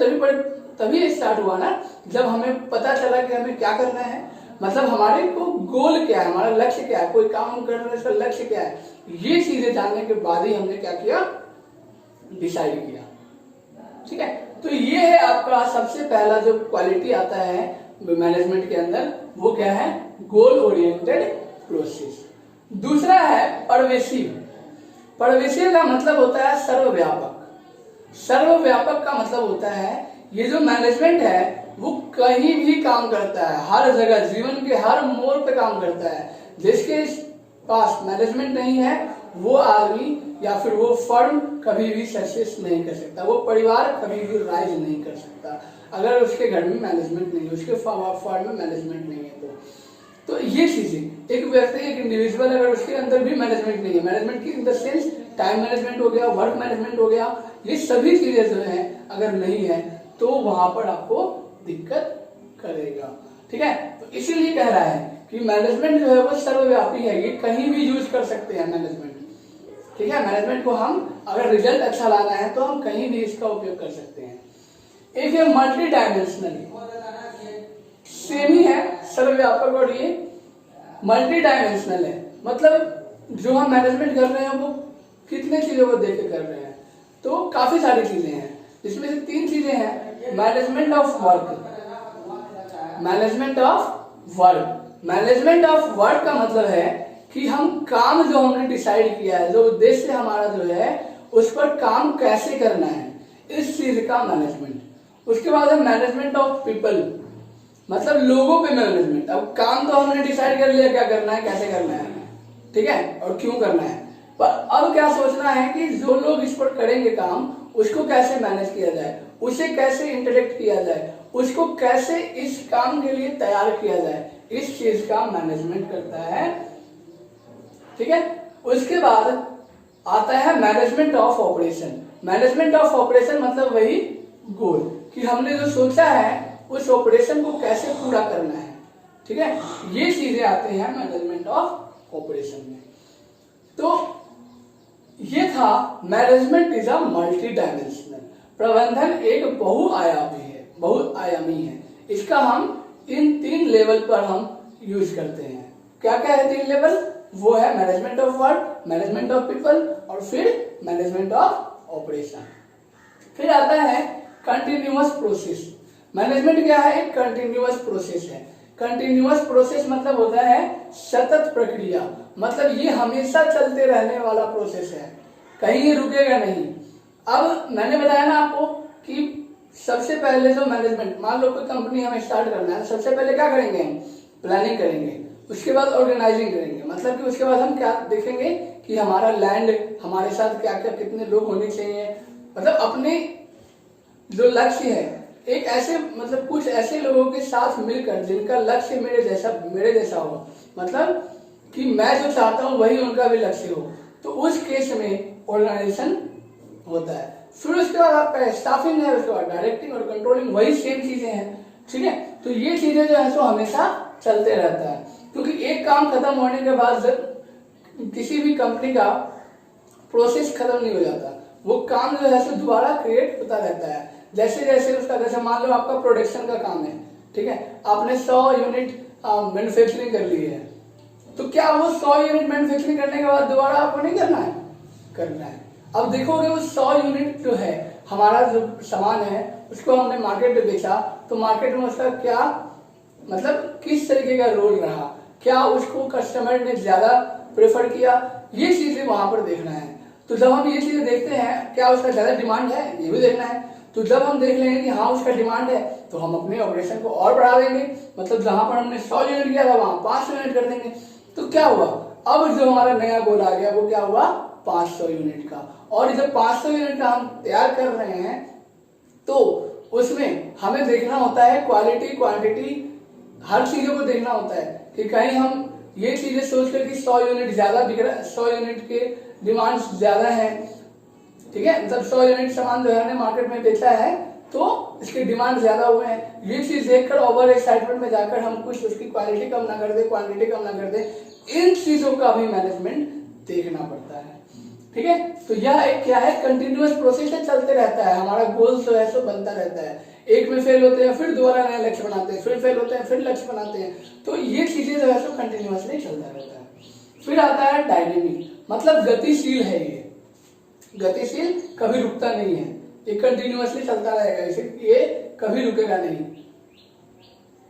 तभी स्टार्ट हुआ ना जब हमें पता चला कि हमें क्या करना है, मतलब हमारे को गोल क्या है, हमारा लक्ष्य क्या है, कोई काम करने का लक्ष्य क्या है, ये चीजें जानने के बाद ही हमने क्या किया, डिसाइड किया। ठीक है, तो ये है आपका सबसे पहला जो क्वालिटी आता है मैनेजमेंट के अंदर, वो क्या है, गोल ओरिएंटेड प्रोसेस। दूसरा है परवेसिव। परवेसिव का मतलब होता है सर्वव्यापक। सर्वव्यापक का मतलब होता है ये जो मैनेजमेंट है वो कहीं भी काम करता है, हर जगह, जीवन के हर मोड़ पे काम करता है। जिसके पास मैनेजमेंट नहीं है वो आदमी या फिर वो फर्म कभी भी सक्सेस नहीं कर सकता, वो परिवार कभी भी राइज नहीं कर सकता अगर उसके घर में मैनेजमेंट नहीं है, उसके फर्म में मैनेजमेंट नहीं है। तो ये चीजें, एक व्यक्ति, एक इंडिविजुअल अगर उसके अंदर भी मैनेजमेंट नहीं है, मैनेजमेंट की in the sense time management हो गया, वर्क मैनेजमेंट हो गया, ये सभी चीजें जो है अगर नहीं है तो वहां पर आपको दिक्कत करेगा। ठीक है, तो इसीलिए कह रहा है कि मैनेजमेंट जो है वो सर्वव्यापी है, ये कहीं भी यूज कर सकते हैं मैनेजमेंट। ठीक है, मैनेजमेंट को हम अगर रिजल्ट अच्छा लाना है तो हम कहीं भी इसका उपयोग कर सकते हैं। एक है मल्टी डायमेंशनल, सेम ही है सर्वव्यापक, और ये मल्टी डायमेंशनल है। मतलब जो हम मैनेजमेंट कर रहे हैं वो कितने चीज़ों को देख के कर रहे हैं? तो काफ़ी सारी चीज़ें हैं, जिसमें से 3 चीज़ें हैं। Management of work, management of work, management of work का मतलब है कि हम काम जो हमने डिसाइड किया है, जो उद्देश्य हमारा जो है, उस पर काम कैसे करना है, इस चीज का मैनेजमेंट। उसके बाद है मैनेजमेंट ऑफ पीपल, मतलब लोगों पे मैनेजमेंट। अब काम तो हमने डिसाइड कर लिया क्या करना है, कैसे करना है, ठीक है, और क्यों करना है, पर अब क्या सोचना है कि जो लोग इस पर करेंगे काम, उसको कैसे मैनेज किया जाए, उसे कैसे इंटरेक्ट किया जाए, उसको कैसे इस काम के लिए तैयार किया जाए, इस चीज का मैनेजमेंट करता है, ठीक है। उसके बाद आता है management of operation. Management of operation मतलब वही गोल, कि हमने जो सोचा है उस ऑपरेशन को कैसे पूरा करना है, ठीक है। ये चीजें आते हैं मैनेजमेंट ऑफ ऑपरेशन में। तो ये था management is a multi dimensional, प्रबंधन एक बहुआयामी है। इसका हम इन 3 लेवल पर हम यूज करते हैं। क्या क्या है 3 लेवल? वो है management of work, management of people और फिर मैनेजमेंट ऑफ ऑपरेशन। फिर आता है कंटिन्यूअस प्रोसेस। मैनेजमेंट क्या है? एक कंटिन्यूअस प्रोसेस है। कंटिन्यूअस प्रोसेस मतलब होता है सतत प्रक्रिया, मतलब ये हमेशा चलते रहने वाला प्रोसेस है, कहीं ये रुकेगा नहीं। अब मैंने बताया ना आपको कि सबसे पहले जो मैनेजमेंट, मान लो कोई कंपनी हमें स्टार्ट करना है, सबसे पहले क्या करेंगे? हम प्लानिंग करेंगे, उसके बाद ऑर्गेनाइजिंग करेंगे, मतलब कि उसके बाद हम क्या देखेंगे कि हमारा लैंड, हमारे साथ क्या क्या कितने लोग होने चाहिए, मतलब अपने जो लक्ष्य है, एक ऐसे मतलब कुछ ऐसे लोगों के साथ मिलकर जिनका लक्ष्य मेरे जैसा हो, मतलब कि मैं जो चाहता हूँ वही उनका भी लक्ष्य हो, तो उस केस में ऑर्गेनाइजेशन होता है। फिर उसके बाद आपका स्टाफिंग है, उसके बाद डायरेक्टिंग और कंट्रोलिंग, वही सेम चीजें हैं, ठीक है। तो ये चीजें जो है सो हमेशा चलते रहता है, क्योंकि एक काम खत्म होने के बाद किसी भी कंपनी का प्रोसेस खत्म नहीं हो जाता, वो काम जो है सो दोबारा क्रिएट होता रहता है। जैसे जैसे उसका, जैसे मान लो आपका प्रोडक्शन का काम है, ठीक है, आपने 100 यूनिट मैन्युफैक्चरिंग कर ली है, तो क्या वो 100 यूनिट मैन्युफैक्चरिंग करने के बाद दोबारा आपको नहीं करना है? करना है। अब देखोगे वो 100 यूनिट जो है, हमारा जो सामान है उसको हमने मार्केट में बेचा, तो मार्केट में उसका क्या मतलब किस तरीके का रोल रहा, क्या उसको कस्टमर ने ज्यादा प्रेफर किया, ये चीजें वहां पर देखना है। तो जब हम ये चीजें देखते हैं, क्या उसका ज्यादा डिमांड है, ये भी देखना है। तो जब हम देख लेंगे कि हाँ उसका डिमांड है, तो हम अपने ऑपरेशन को और बढ़ा देंगे, मतलब जहां पर हमने 100 यूनिट किया था वहां 500 यूनिट कर देंगे। तो क्या हुआ, अब जो हमारा नया गोल आ गया वो क्या हुआ? 500 यूनिट का। और जब 500 यूनिट का हम तैयार कर रहे हैं, तो उसमें हमें देखना होता है क्वालिटी, क्वांटिटी, हर चीजों को देखना होता है कि कहीं हम ये चीजें सोचकर कि 100 यूनिट ज्यादा बिक रहा है, 100 यूनिट के डिमांड ज्यादा है, ठीक है, मतलब 100 यूनिट सामान जो है मार्केट में बेचा है, तो इसके डिमांड ज्यादा हुए हैं, ये चीज देखकर ओवर एक्साइटमेंट में जाकर हम कुछ उसकी क्वालिटी कम ना कर दे, क्वांटिटी कम ना कर दे, इन चीजों का भी मैनेजमेंट देखना पड़ता है, ठीक है। तो यह एक क्या है? कंटिन्यूअस प्रोसेस है, चलते रहता है, हमारा गोल जो है सो बनता रहता है। एक में फेल होते हैं, फिर दोबारा नया लक्ष्य बनाते हैं, फिर फेल होते हैं, फिर लक्ष्य बनाते हैं, तो ये चीजें जो है सो कंटिन्यूअसली चलता रहता है। फिर आता है डायनेमिक, मतलब गतिशील है, ये गतिशील, कभी रुकता नहीं है, ये कंटिन्यूअसली चलता रहेगा, इसे ये कभी रुकेगा नहीं।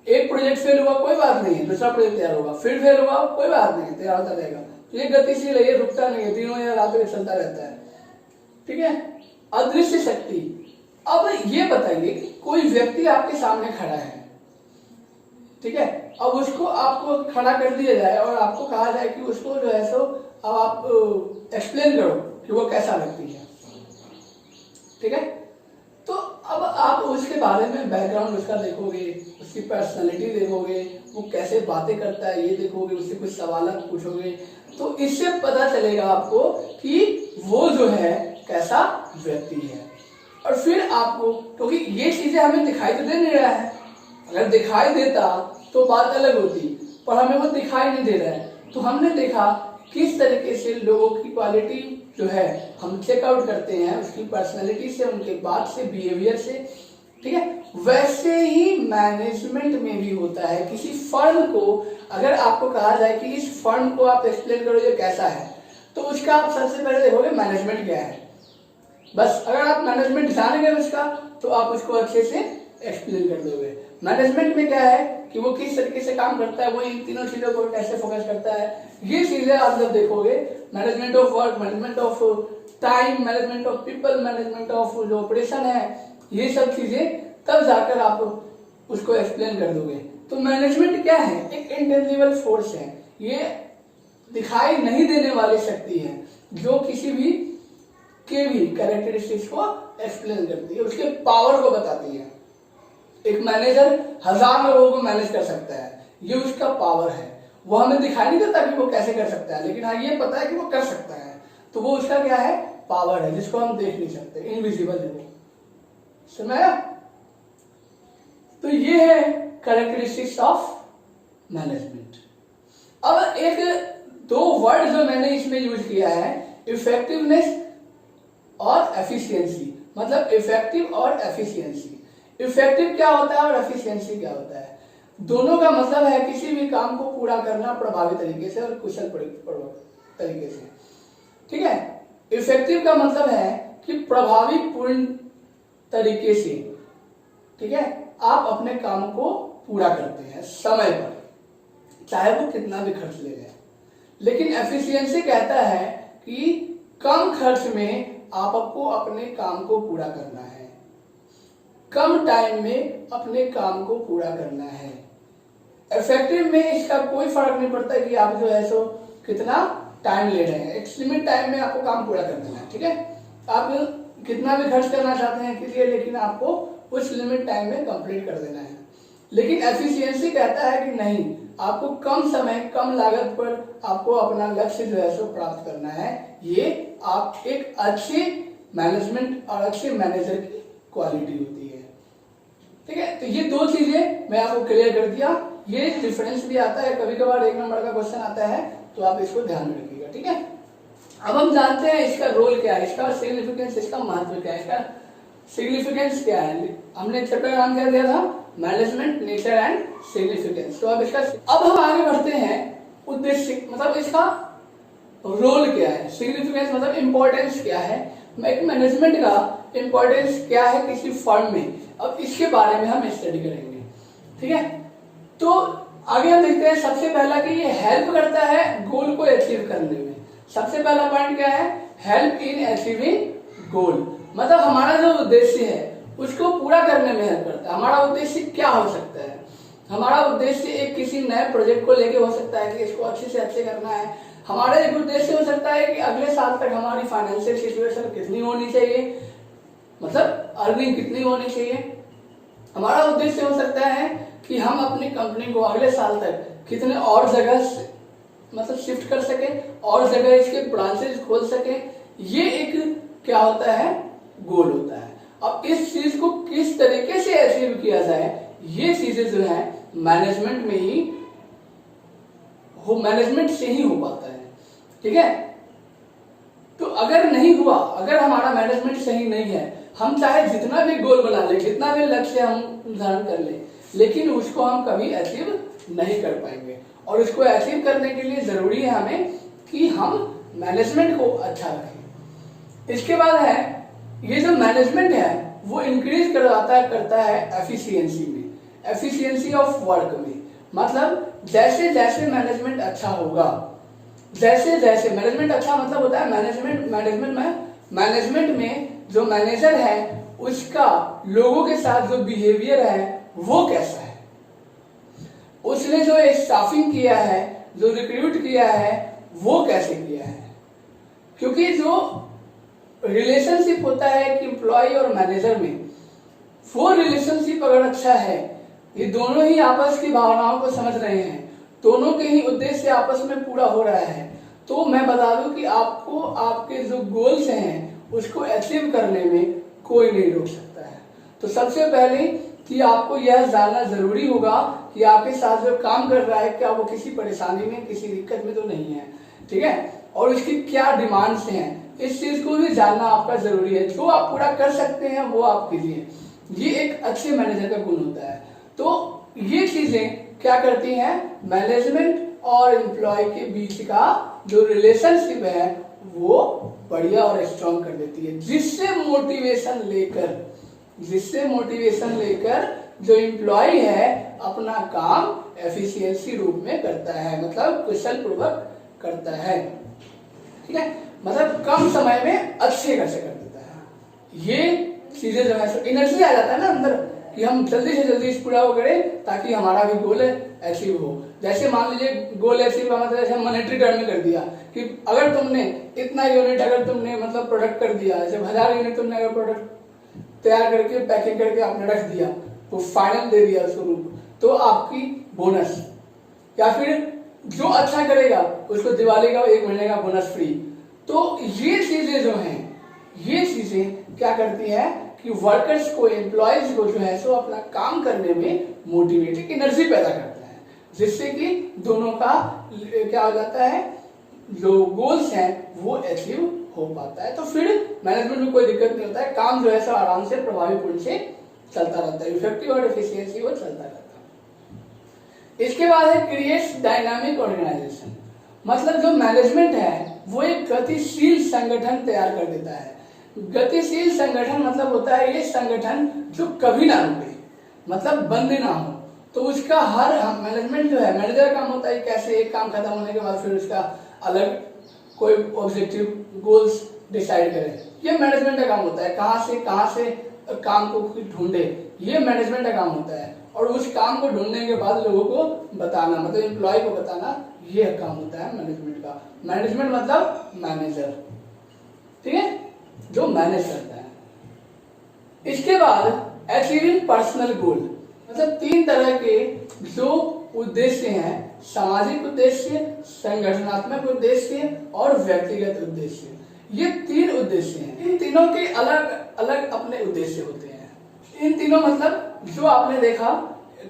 एक प्रोजेक्ट फेल हुआ कोई बात नहीं है, दूसरा प्रोजेक्ट तैयार होगा, फिर फेल हुआ कोई बात नहीं है, तैयार होता रहेगा। तो ये गतिशील है, ये रुकता नहीं है, दिनों या रातों चलता रहता है, ठीक है। अदृश्य शक्ति, अब ये बताइए कि कोई व्यक्ति आपके सामने खड़ा है, ठीक है, अब उसको आपको खड़ा कर दिया जाए और आपको कहा जाए कि उसको जो है सो अब आप एक्सप्लेन करो कि वो कैसा लगती है, ठीक है। तो अब आप उसके बारे में बैकग्राउंड उसका देखोगे, उसकी पर्सनालिटी देखोगे, वो कैसे बातें करता है ये देखोगे, उससे कुछ सवाल पूछोगे, तो इससे पता चलेगा आपको कि वो जो है कैसा व्यक्ति है। और फिर आपको, क्योंकि ये चीजें हमें दिखाई तो दे नहीं रहा है, अगर दिखाई देता तो बात अलग होती, पर हमें वो दिखाई नहीं दे रहा है, तो हमने देखा किस तरीके से लोगों की क्वालिटी जो है हम चेकआउट करते हैं, उसकी पर्सनैलिटी से, उनके बात से, बिहेवियर से, ठीक है। वैसे ही मैनेजमेंट में भी होता है। किसी फर्म को अगर आपको कहा जाए कि इस फर्म को आप एक्सप्लेन करो ये कैसा है, तो उसका आप सबसे पहले देखोगे मैनेजमेंट क्या है। बस अगर आप मैनेजमेंट जान गए उसका तो आप उसको अच्छे से एक्सप्लेन कर दोगे। मैनेजमेंट में क्या है कि वो किस तरीके से काम करता है, वो इन तीनों चीजों पर कैसे फोकस करता है, ये चीजें आप जब देखोगे, management of work, management of time, management of people, management of जो ऑपरेशन है, ये सब चीजें तब जाकर आप उसको एक्सप्लेन कर दोगे। तो मैनेजमेंट क्या है? एक इंटेंजिबल फोर्स है, ये दिखाई नहीं देने वाली शक्ति है जो किसी भी के भी कैरेक्टरिस्टिक्स को एक्सप्लेन करती है, उसके पावर को बताती है। एक मैनेजर 1000 लोगों को मैनेज कर सकता है, ये उसका पावर है। वो हमें दिखाई नहीं देता कि वो कैसे कर सकता है, लेकिन हाँ ये पता है कि वो कर सकता है। तो वो उसका क्या है? पावर है, जिसको हम देख नहीं सकते, इनविजिबल है वो। समझा? तो ये है कैरेक्टरिस्टिक्स ऑफ मैनेजमेंट। अब एक दो वर्ड जो मैंने इसमें यूज किया है, इफेक्टिवनेस और एफिशिएंसी, मतलब इफेक्टिव और एफिशिएंसी। इफेक्टिव क्या होता है और एफिशिएंसी क्या होता है? दोनों का मतलब है किसी भी काम को पूरा करना प्रभावी तरीके से और कुशल तरीके से। ठीक है? इफेक्टिव का मतलब है कि प्रभावी पूर्ण तरीके से, ठीक है, आप अपने काम को पूरा करते हैं समय पर, चाहे वो कितना भी खर्च ले जाए। लेकिन एफिशिएंसी कहता है कि कम खर्च में आपको अपने काम को पूरा करना है, कम टाइम में अपने काम को पूरा करना है। इफेक्टिव में इसका कोई फर्क नहीं पड़ता कि आप जो है सो कितना टाइम ले रहे हैं, एक लिमिट टाइम में आपको काम पूरा कर देना है। ठीक है? आप कितना भी खर्च करना चाहते हैं के लिए, लेकिन आपको उस लिमिट टाइम में कंप्लीट कर देना है। लेकिन एफिशिएंसी कहता है कि नहीं, आपको कम समय कम लागत पर आपको अपना लक्ष्य जो है सो प्राप्त करना है। ये आप एक अच्छे मैनेजमेंट और अच्छे मैनेजर की क्वालिटी होती है। ठीक है? तो ये दो चीजें मैं आपको क्लियर कर दिया। ये डिफरेंस भी आता है, कभी कभार 1 नंबर का क्वेश्चन आता है, तो आप इसको ध्यान में रखिएगा। ठीक है? अब हम जानते हैं इसका रोल क्या है, इसका सिग्निफिकेंस, इसका महत्व क्या है, इसका सिग्निफिकेंस क्या है। हमने चैप्टर का नाम क्या दिया था? Management, nature and significance. तो अब हम आगे बढ़ते हैं, उद्देश्य मतलब इसका रोल क्या है, सिग्निफिकेंस मतलब इंपॉर्टेंस क्या है, एक मैनेजमेंट का इंपॉर्टेंस क्या है किसी फर्म में। अब इसके बारे में हम स्टडी करेंगे। ठीक है? तो आगे हम देखते हैं सबसे पहला कि ये हेल्प करता है गोल को अचीव करने में। सबसे पहला पॉइंट क्या है? हेल्प इन अचीविंग गोल, मतलब हमारा जो उद्देश्य है उसको पूरा करने में हेल्प करता है। हमारा उद्देश्य क्या हो सकता है? हमारा उद्देश्य एक किसी नए प्रोजेक्ट को लेके हो सकता है कि इसको अच्छे से अच्छे करना है। हमारा एक उद्देश्य हो सकता है कि अगले साल तक हमारी फाइनेंशियल सिचुएशन कितनी होनी चाहिए, मतलब अर्निंग कितनी होनी चाहिए। हमारा उद्देश्य हो सकता है कि हम अपनी कंपनी को अगले साल तक कितने और जगह मतलब शिफ्ट कर सके, और जगह इसके ब्रांचेस खोल सके। ये एक क्या होता है? गोल होता है। अब इस चीज को किस तरीके से अचीव किया जाए, ये चीजें जो है मैनेजमेंट में ही मैनेजमेंट से ही हो पाता है। ठीक है? तो अगर नहीं हुआ, अगर हमारा मैनेजमेंट सही नहीं है, हम चाहे जितना भी गोल बना ले, जितना भी लक्ष्य हम निर्धारण कर ले, लेकिन उसको हम कभी अचीव नहीं कर पाएंगे। और उसको अचीव करने के लिए जरूरी है हमें कि हम मैनेजमेंट को अच्छा रखें। इसके बाद है ये जो मैनेजमेंट है वो इंक्रीज करता है एफिशिएंसी में, एफिशिएंसी ऑफ वर्क में। मतलब जैसे जैसे मैनेजमेंट अच्छा होगा, जैसे जैसे मैनेजमेंट अच्छा मतलब होता है मैनेजमेंट में जो मैनेजर है उसका लोगों के साथ जो बिहेवियर है वो कैसा है, उसने जो स्टाफिंग किया है, जो रिक्रूट किया है वो कैसे किया है। क्योंकि जो रिलेशनशिप होता है एक एम्प्लॉय और मैनेजर में, वो रिलेशनशिप अगर अच्छा है, ये दोनों ही आपस की भावनाओं को समझ रहे हैं, दोनों के ही उद्देश्य आपस में पूरा हो रहा है, तो मैं बता दूं कि आपको आपके जो गोल्स हैं उसको अचीव करने में कोई नहीं रोक सकता है। तो सबसे पहले कि आपको यह जानना जरूरी होगा कि आपके साथ जो काम कर रहा है क्या वो किसी परेशानी में, किसी दिक्कत में तो नहीं है। ठीक है? और उसकी क्या डिमांड्स हैं, इस चीज को भी जानना आपका जरूरी है। जो आप पूरा कर सकते हैं वो आप कीजिए, ये एक अच्छे मैनेजर का गुण होता है। तो ये चीजें क्या करती हैं? मैनेजमेंट और एम्प्लॉय के बीच का जो रिलेशनशिप है वो बढ़िया और स्ट्रॉन्ग कर देती है, जिससे मोटिवेशन लेकर जो एम्प्लॉय है अपना काम एफिशिएंसी रूप में करता है, मतलब कुशल पूर्वक करता है। ठीक है, मतलब कम समय में अच्छे कर देता है। ये चीजें जो है एनर्जी आ जाता है ना अंदर कि हम जल्दी से जल्दी इस पूरा वो करें ताकि हमारा भी गोल अचीव हो। जैसे मान लीजिए गोल अचीव का मतलब जैसे मॉनेटरी टर्म में कर दिया कि अगर तुमने इतना यूनिट अगर तुमने मतलब प्रोडक्ट कर दिया, जैसे 1000 यूनिट तुमने अगर प्रोडक्ट तैयार करके पैकिंग करके आपने रख दिया तो फाइनल दे दिया उसको रूप, तो आपकी बोनस, या फिर जो अच्छा करेगा उसको दिवाली का 1 महीने का बोनस फ्री। तो ये चीजें जो हैं, ये चीजें क्या करती है कि वर्कर्स को, एम्प्लॉयज को जो है सो अपना काम करने में मोटिवेटिंग एनर्जी पैदा करता है, जिससे कि दोनों का क्या हो जाता है, जो गोल्स हैं वो अचीव हो पाता है। तो फिर मैनेजमेंट में कोई दिक्कत नहीं होता है, काम जो है सो आराम से प्रभावीपूर्ण से चलता रहता है, इफेक्टिव और एफिशिएंसी वो चलता रहता है। इसके बाद है क्रिएट्स डायनामिक ऑर्गेनाइजेशन, मतलब जो मैनेजमेंट है वो एक गतिशील संगठन तैयार कर देता है। गतिशील संगठन मतलब होता है ये संगठन जो कभी ना रुके, मतलब बंद ना हो। तो उसका हर मैनेजमेंट जो है, मैनेजर का काम होता है कैसे एक काम खत्म होने के बाद फिर उसका अलग कोई ऑब्जेक्टिव गोल्स डिसाइड करे, ये मैनेजमेंट का काम होता है। कहां से काम को ढूंढे, ये मैनेजमेंट का काम होता है। और उस काम को ढूंढने के बाद लोगों को बताना, मतलब एम्प्लॉय को बताना, ये काम होता है मैनेजमेंट का। मैनेजमेंट मतलब मैनेजर, ठीक है, जो मैनेज करता है। इसके बाद अचीविंग पर्सनल गोल, मतलब 3 तरह के जो उद्देश्य हैं, सामाजिक उद्देश्य, संगठनात्मक उद्देश्य और व्यक्तिगत उद्देश्य। ये 3 उद्देश्य हैं। इन तीनों के अलग अलग अपने उद्देश्य होते हैं। इन तीनों मतलब जो आपने देखा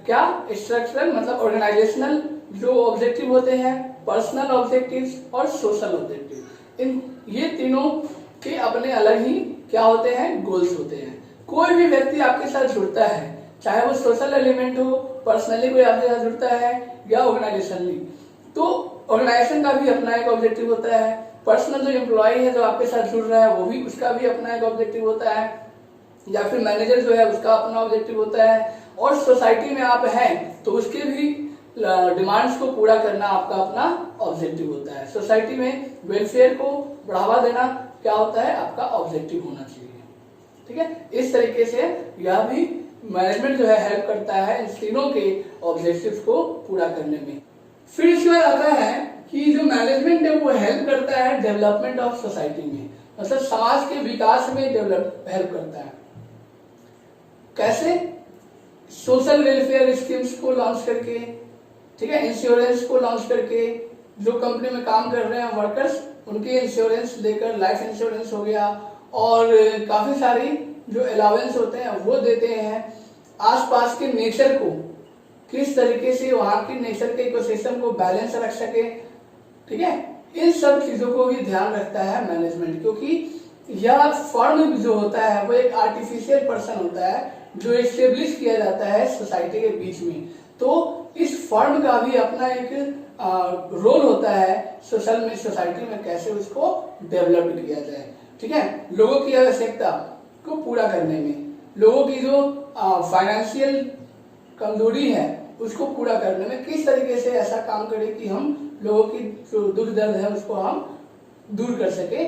क्या, स्ट्रक्चरल मतलब ऑर्गेनाइजेशनल जो ऑब्जेक्टिव होते हैं, पर्सनल ऑब्जेक्टिव्स और सोशल ऑब्जेक्टिव, इन ये तीनों के अपने अलग ही क्या होते हैं, गोल्स होते हैं। कोई भी व्यक्ति आपके साथ जुड़ता है, चाहे वो सोशल एलिमेंट हो, पर्सनली कोई आपके साथ जुड़ता है या ऑर्गेनाइजेशनली, तो ऑर्गेनाइजेशन का भी अपना एक ऑब्जेक्टिव होता है। पर्सनल जो एम्प्लॉय है जो आपके साथ जुड़ रहा है वो भी, उसका भी अपना एक ऑब्जेक्टिव होता है, या फिर मैनेजर जो है उसका अपना ऑब्जेक्टिव होता है। और सोसाइटी में आप हैं तो उसके भी डिमांड्स को पूरा करना आपका अपना ऑब्जेक्टिव होता है। सोसाइटी में वेलफेयर को बढ़ावा देना क्या होता है, आपका ऑब्जेक्टिव होना चाहिए। ठीक है, इस तरीके से यह भी मैनेजमेंट जो है हेल्प करता है इन तीनों के ऑब्जेक्टिव्स को पूरा करने में। फिर इसके बाद आता है कि जो मैनेजमेंट है वो हेल्प करता है डेवलपमेंट ऑफ सोसाइटी में, मतलब समाज के विकास में हेल्प करता है। कैसे? सोशल वेलफेयर स्कीम्स को लॉन्च करके, ठीक है, इंश्योरेंस को लॉन्च करके, जो कंपनी में काम कर रहे हैं वर्कर्स उनके इंश्योरेंस देकर, लाइफ इंश्योरेंस हो गया, और काफी सारी जो अलाउंस होते हैं वो देते हैं। आसपास के नेचर को किस तरीके से वहां की नेचर के इकोसिस्टम को बैलेंस रख सके, ठीक है, इन सब चीजों को भी ध्यान रखता है मैनेजमेंट, क्योंकि यह फर्म जो होता है वो एक आर्टिफिशियल पर्सन होता है जो एस्टेब्लिश किया जाता है सोसाइटी के बीच में। तो इस फर्म का भी अपना एक रोल होता है सोसाइटी में कैसे उसको डेवलप किया जाए, ठीक है, लोगों की आवश्यकता को पूरा करने में, लोगों की जो फाइनेंशियल कमजोरी है उसको पूरा करने में किस तरीके से ऐसा काम करें कि हम लोगों की जो दुख दर्द है उसको हम दूर कर सके,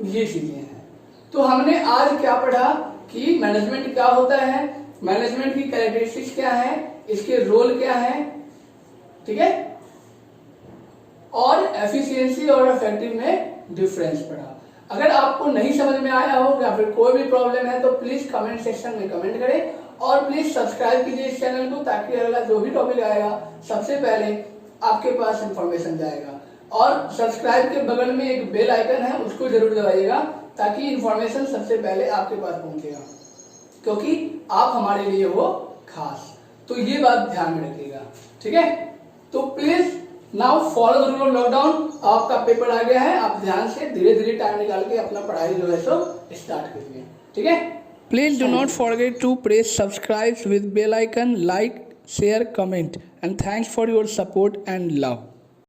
ये चीजें हैं। तो हमने आज क्या पढ़ा कि मैनेजमेंट क्या होता है, मैनेजमेंट की कैरेक्टरिस्टिक्स क्या है, इसके रोल क्या है, ठीक है, और एफिशिएंसी और इफेक्टिव में डिफरेंस पढ़ा। अगर आपको नहीं समझ में आया हो या फिर कोई भी प्रॉब्लम है तो प्लीज कमेंट सेक्शन में कमेंट करें, और प्लीज सब्सक्राइब कीजिए इस चैनल को, ताकि अगला जो भी टॉपिक आएगा सबसे पहले आपके पास इंफॉर्मेशन जाएगा। और सब्सक्राइब के बगल में एक बेल आइकन है, उसको जरूर दबाइएगा ताकि इंफॉर्मेशन सबसे पहले आपके पास पहुंचेगा, क्योंकि आप हमारे लिए हो खास। तो ये बात ध्यान में रखिएगा, ठीक है। तो please now follow the rule of lockdown. आपका पेपर आ गया है, आप ध्यान से धीरे धीरे टाइम निकाल के अपना पढ़ाई जो है सो स्टार्ट करिए, ठीक है। Please do not forget to press subscribe with bell icon, like, share, comment, and thanks for your support and love.